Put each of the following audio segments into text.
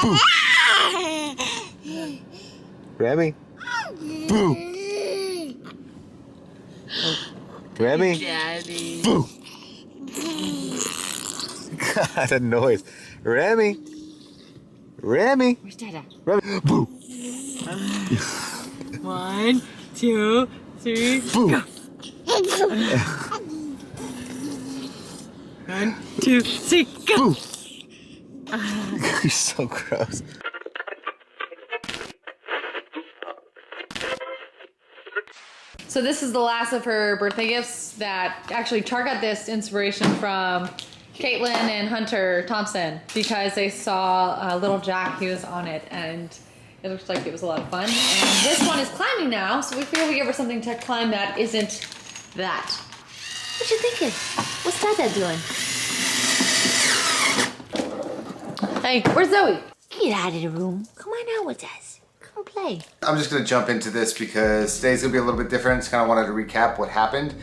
Boo. Remy. Boo. Remy. Daddy. Boo. God, that noise. Remy. Remy. Where's Dada? Remy. Boo. 1, 2, 3, Boo. go. 1, 2, 3, go. Boo. You're so gross. So this is the last of her birthday gifts that actually Char got this inspiration from Caitlin and Hunter Thompson because they saw little Jack, he was on it, and it looked like it was a lot of fun. And this one is climbing now, so we figured we give her something to climb that isn't that. What you thinking? What's Dada doing? Hey, where's Zoe? Get out of the room. Come on out with us. Come play. I'm just gonna jump into this because today's gonna be a little bit different. Just kind of wanted to recap what happened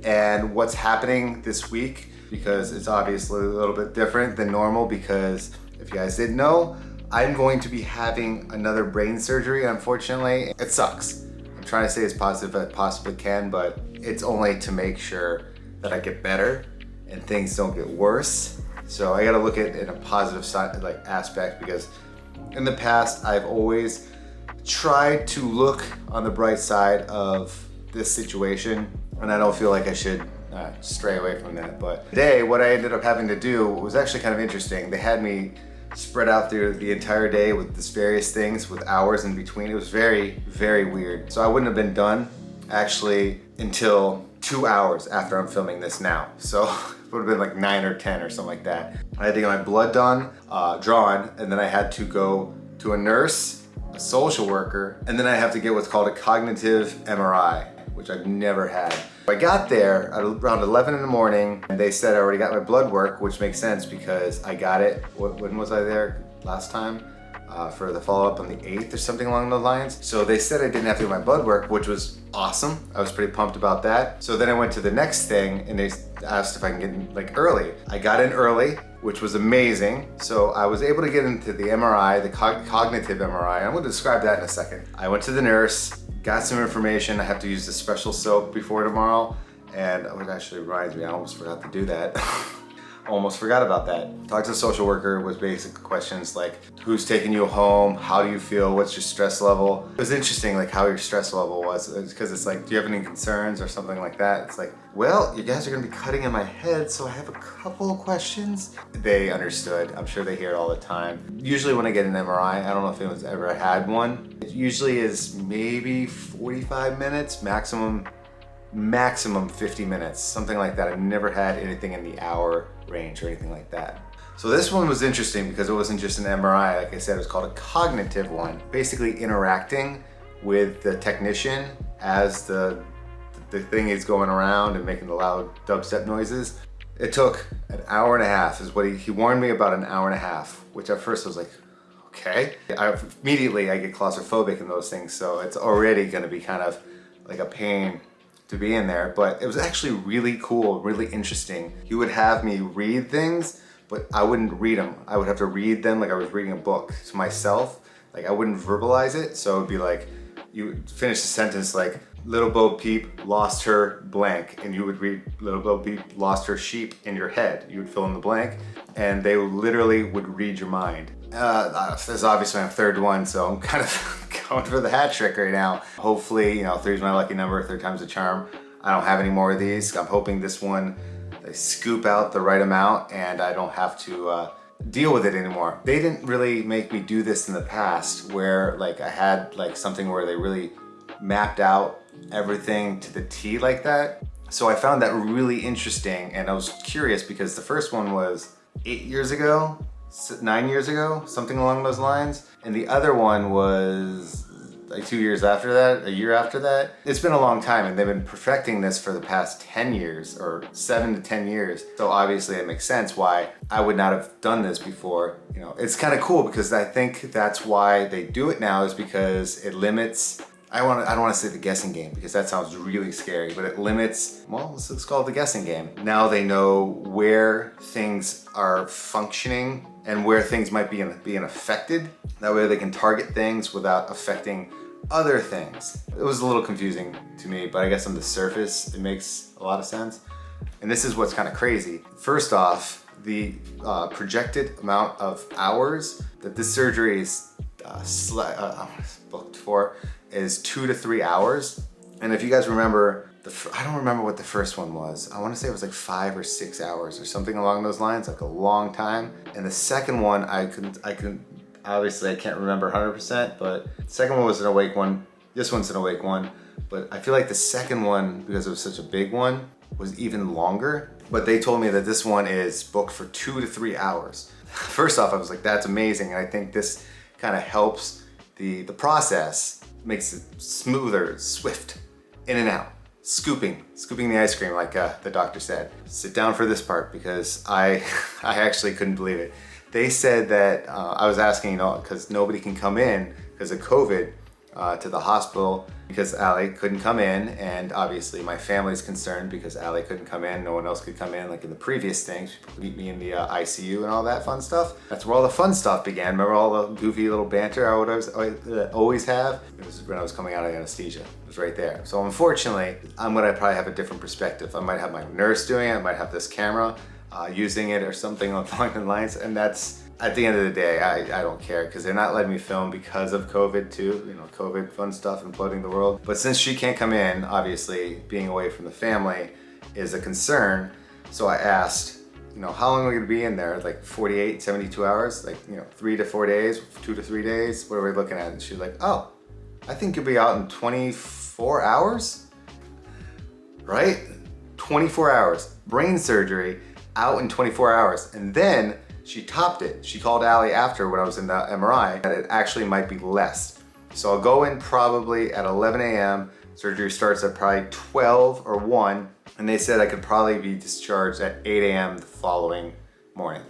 and what's happening this week because it's obviously a little bit different than normal because if you guys didn't know, I'm going to be having another brain surgery, unfortunately. It sucks. I'm trying to stay as positive as I possibly can, but it's only to make sure that I get better and things don't get worse. So I gotta look at it in a positive side, like aspect, because in the past, I've always tried to look on the bright side of this situation, and I don't feel like I should stray away from that. But today, what I ended up having to do was actually kind of interesting. They had me spread out through the entire day with this various things with hours in between. It was very, very weird. So I wouldn't have been done actually until 2 hours after I'm filming this now. So it would have been like 9 or 10 or something like that. I had to get my blood done, drawn, and then I had to go to a nurse, a social worker, and then I have to get what's called a cognitive MRI, which I've never had. I got there at around 11 in the morning, and they said I already got my blood work, which makes sense because I got it, when was I there last time? For the follow-up on the 8th or something along those lines. So they said I didn't have to do my blood work, which was awesome. I was pretty pumped about that. So then I went to the next thing and they asked if I can get in like early. I got in early, which was amazing. So I was able to get into the MRI, the cognitive MRI. I'm gonna describe that in a second. I went to the nurse, got some information. I have to use the special soap before tomorrow. And it actually reminds me, I almost forgot to do that. Almost forgot about that. Talked to the social worker was basic questions like, who's taking you home? How do you feel? What's your stress level? It was interesting like how your stress level was because it's like, do you have any concerns or something like that? It's like, well, you guys are gonna be cutting in my head, so I have a couple of questions. They understood. I'm sure they hear it all the time. Usually when I get an MRI, I don't know if anyone's ever had one. It usually is maybe 45 minutes, maximum 50 minutes, something like that. I've never had anything in the hour range or anything like that. So this one was interesting because it wasn't just an MRI. Like I said, it was called a cognitive one. Basically interacting with the technician as the thing is going around and making the loud dubstep noises. It took an hour and a half is what he warned me about, an hour and a half, which at first I was like, okay. Immediately I get claustrophobic in those things, so it's already gonna be kind of like a pain to be in there, but it was actually really cool, really interesting. He would have me read things, but I wouldn't read them. I would have to read them like I was reading a book to myself. Like I wouldn't verbalize it, so it would be like, you would finish the sentence like, Little Bo Peep lost her blank, and you would read Little Bo Peep lost her sheep in your head. You would fill in the blank, and they literally would read your mind. This is obviously my third one, so I'm kind of going for the hat trick right now. Hopefully, 3 is my lucky number, 3 times the charm. I don't have any more of these. I'm hoping this one, they scoop out the right amount and I don't have to deal with it anymore. They didn't really make me do this in the past where like I had like something where they really mapped out everything to the T like that. So I found that really interesting and I was curious because the first one was 8 years ago, 9 years ago, something along those lines. And the other one was like 2 years after that, a year after that. It's been a long time and they've been perfecting this for the past 10 years or 7 to 10 years. So obviously it makes sense why I would not have done this before. It's kind of cool because I think that's why they do it now is because it limits I don't want to say the guessing game because that sounds really scary, but it limits, well, let's call it the guessing game. Now they know where things are functioning and where things might be being affected. That way they can target things without affecting other things. It was a little confusing to me, but I guess on the surface, it makes a lot of sense. And this is what's kind of crazy. First off, the projected amount of hours that this surgery is booked for is 2 to 3 hours. And if you guys remember, I don't remember what the first one was. I want to say it was like 5 or 6 hours or something along those lines, like a long time. And the second one, I couldn't, obviously I can't remember 100%, but the second one was an awake one. This one's an awake one. But I feel like the second one, because it was such a big one, was even longer. But they told me that this one is booked for 2 to 3 hours. First off, I was like, that's amazing. And I think this kind of helps the process, makes it smoother, swift, in and out. Scooping the ice cream like the doctor said. Sit down for this part because I actually couldn't believe it. They said that, I was asking, because nobody can come in because of COVID to the hospital because Allie couldn't come in, and obviously my family's concerned because Allie couldn't come in, no one else could come in like in the previous things. People could meet me in the ICU and all that fun stuff. That's where all the fun stuff began. Remember all the goofy little banter I would always have? It was when I was coming out of anesthesia. It was right there. So unfortunately, I'm gonna probably have a different perspective. I might have my nurse doing it, I might have this camera using it or something along the lines, and that's, at the end of the day, I don't care because they're not letting me film because of COVID too, COVID fun stuff imploding the world. But since she can't come in, obviously being away from the family is a concern. So I asked, how long are we gonna be in there? Like 48, 72 hours? Like, 3 to 4 days, 2 to 3 days? What are we looking at? And she's like, oh, I think you'll be out in 24 hours, right? 24 hours, brain surgery, out in 24 hours. And then she topped it. She called Allie after when I was in the MRI that it actually might be less. So I'll go in probably at 11 a.m. Surgery starts at probably 12 or 1. And they said I could probably be discharged at 8 a.m. the following morning.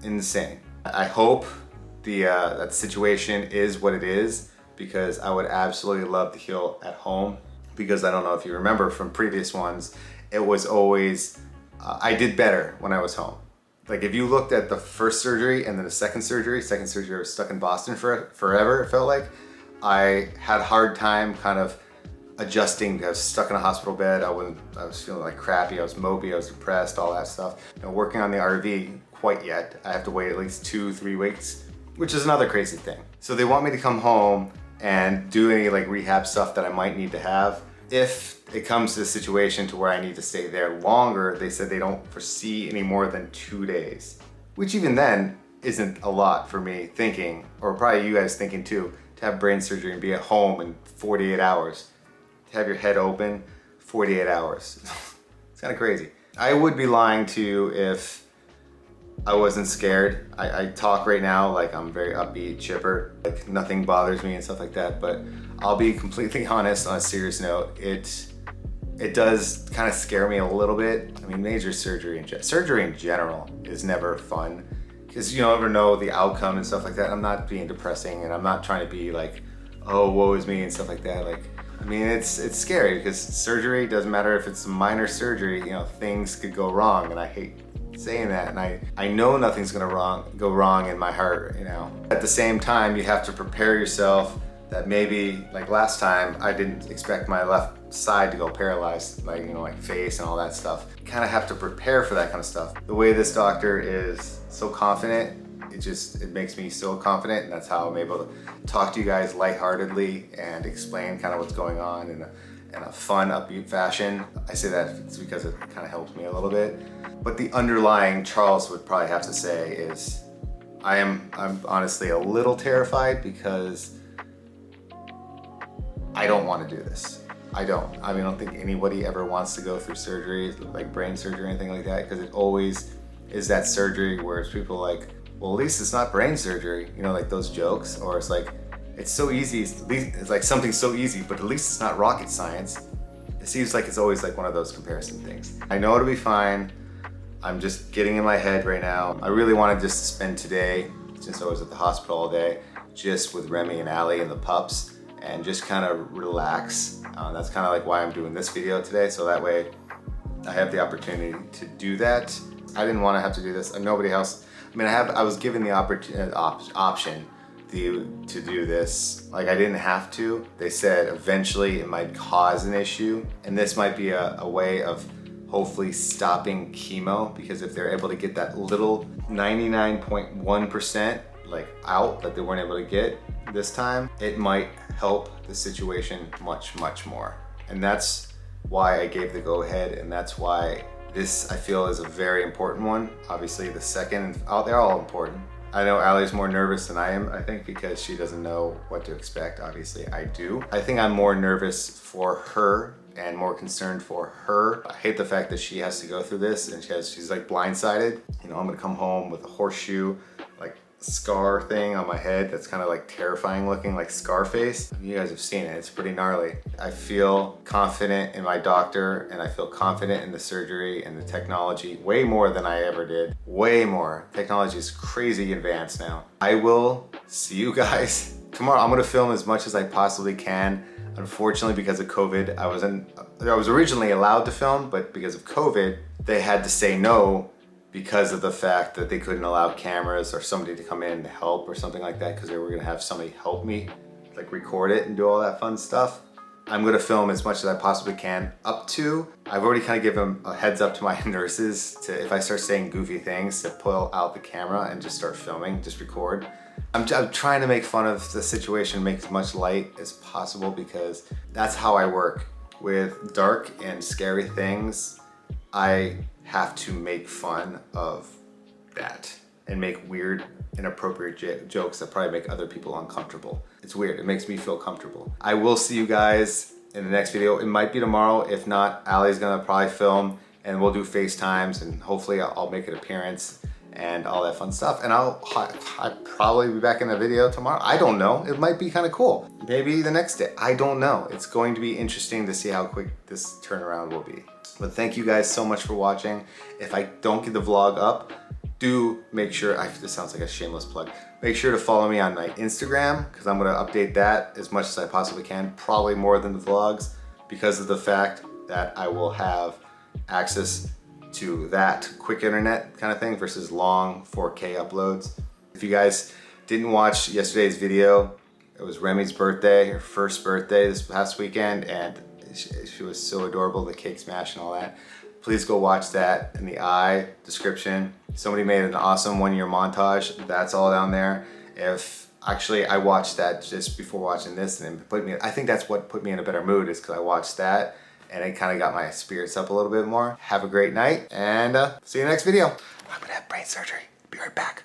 Insane. I hope that situation is what it is because I would absolutely love to heal at home because I don't know if you remember from previous ones, it was always, I did better when I was home. Like if you looked at the first surgery and then the second surgery I was stuck in Boston for forever, it felt like. I had a hard time kind of adjusting. I was stuck in a hospital bed. I was feeling like crappy. I was mopey. I was depressed, all that stuff. Working on the RV quite yet. I have to wait at least 2-3 weeks, which is another crazy thing. So they want me to come home and do any like rehab stuff that I might need to have. If it comes to a situation to where I need to stay there longer, they said they don't foresee any more than 2 days, which even then isn't a lot for me thinking, or probably you guys thinking too, to have brain surgery and be at home in 48 hours. To have your head open, 48 hours. It's kind of crazy. I would be lying to you if I wasn't scared. I talk right now like I'm very upbeat, chipper, like nothing bothers me and stuff like that, but I'll be completely honest on a serious note. It does kind of scare me a little bit. I mean, major surgery in general is never fun because you don't ever know the outcome and stuff like that. I'm not being depressing and I'm not trying to be like, oh, woe is me and stuff like that. Like, I mean, it's scary because surgery, doesn't matter if it's a minor surgery, things could go wrong, and I hate saying that, and I know nothing's gonna go wrong in my heart, At the same time, you have to prepare yourself that maybe, like last time, I didn't expect my left side to go paralyzed, like, like face and all that stuff. You kind of have to prepare for that kind of stuff. The way this doctor is so confident, it makes me so confident, and that's how I'm able to talk to you guys lightheartedly and explain kind of what's going on in a fun, upbeat fashion. I say that it's because it kind of helps me a little bit. But the underlying, Charles would probably have to say, is I'm honestly a little terrified because I don't want to do this. I don't. I mean, I don't think anybody ever wants to go through surgery, like brain surgery or anything like that, because it always is that surgery where it's people like, well, at least it's not brain surgery, like those jokes, or it's like, it's so easy, it's like something so easy, but at least it's not rocket science. It seems like it's always like one of those comparison things. I know it'll be fine. I'm just getting in my head right now. I really wanted just to spend today, since I was at the hospital all day, just with Remy and Allie and the pups, and just kind of relax. That's kind of like why I'm doing this video today, so that way I have the opportunity to do that. I didn't want to have to do this, and nobody else. I mean, I was given the option to do this. Like, I didn't have to. They said eventually it might cause an issue, and this might be a way of hopefully stopping chemo, because if they're able to get that little 99.1% like out that they weren't able to get this time, it might help the situation much more. And that's why I gave the go ahead, and that's why this I feel is a very important one. Obviously the second, they're all important. I know Allie's more nervous than I am, I think, because she doesn't know what to expect. Obviously I do. I think I'm more nervous for her and more concerned for her. I hate the fact that she has to go through this, and she's like blindsided. You know, I'm gonna come home with a horseshoe, like scar thing on my head that's kind of like terrifying looking, like Scarface. You guys have seen it, it's pretty gnarly. I feel confident in my doctor, and I feel confident in the surgery and the technology way more than I ever did. Way more. Technology is crazy advanced now. I will see you guys tomorrow. I'm gonna film as much as I possibly can. Unfortunately, because of COVID, I was originally allowed to film, but because of COVID, they had to say no, because of the fact that they couldn't allow cameras or somebody to come in and help or something like that, because they were gonna have somebody help me, like record it and do all that fun stuff. I'm gonna film as much as I possibly can up to, I've already kind of given a heads up to my nurses to, if I start saying goofy things, to pull out the camera and just start filming, just record. I'm trying to make fun of the situation, make as much light as possible, because that's how I work. With dark and scary things, I have to make fun of that and make weird, inappropriate jokes that probably make other people uncomfortable. It's weird, it makes me feel comfortable. I will see you guys in the next video. It might be tomorrow. If not, Allie's gonna probably film, and we'll do FaceTimes, and hopefully I'll make an appearance and all that fun stuff. And I'll probably be back in a video tomorrow. I don't know, it might be kind of cool. Maybe the next day, I don't know. It's going to be interesting to see how quick this turnaround will be. But thank you guys so much for watching. If I don't get the vlog up, do make sure, this sounds like a shameless plug, make sure to follow me on my Instagram, because I'm gonna update that as much as I possibly can, probably more than the vlogs, because of the fact that I will have access to that quick internet kind of thing versus long 4K uploads. If you guys didn't watch yesterday's video, it was Remy's birthday, her first birthday this past weekend, and she was so adorable, the cake smash and all that. Please go watch that in the description. Somebody made an awesome 1-year montage. That's all down there. Actually, I watched that just before watching this, and I think that's what put me in a better mood, is because I watched that and it kind of got my spirits up a little bit more. Have a great night, and see you in the next video. I'm gonna have brain surgery. Be right back.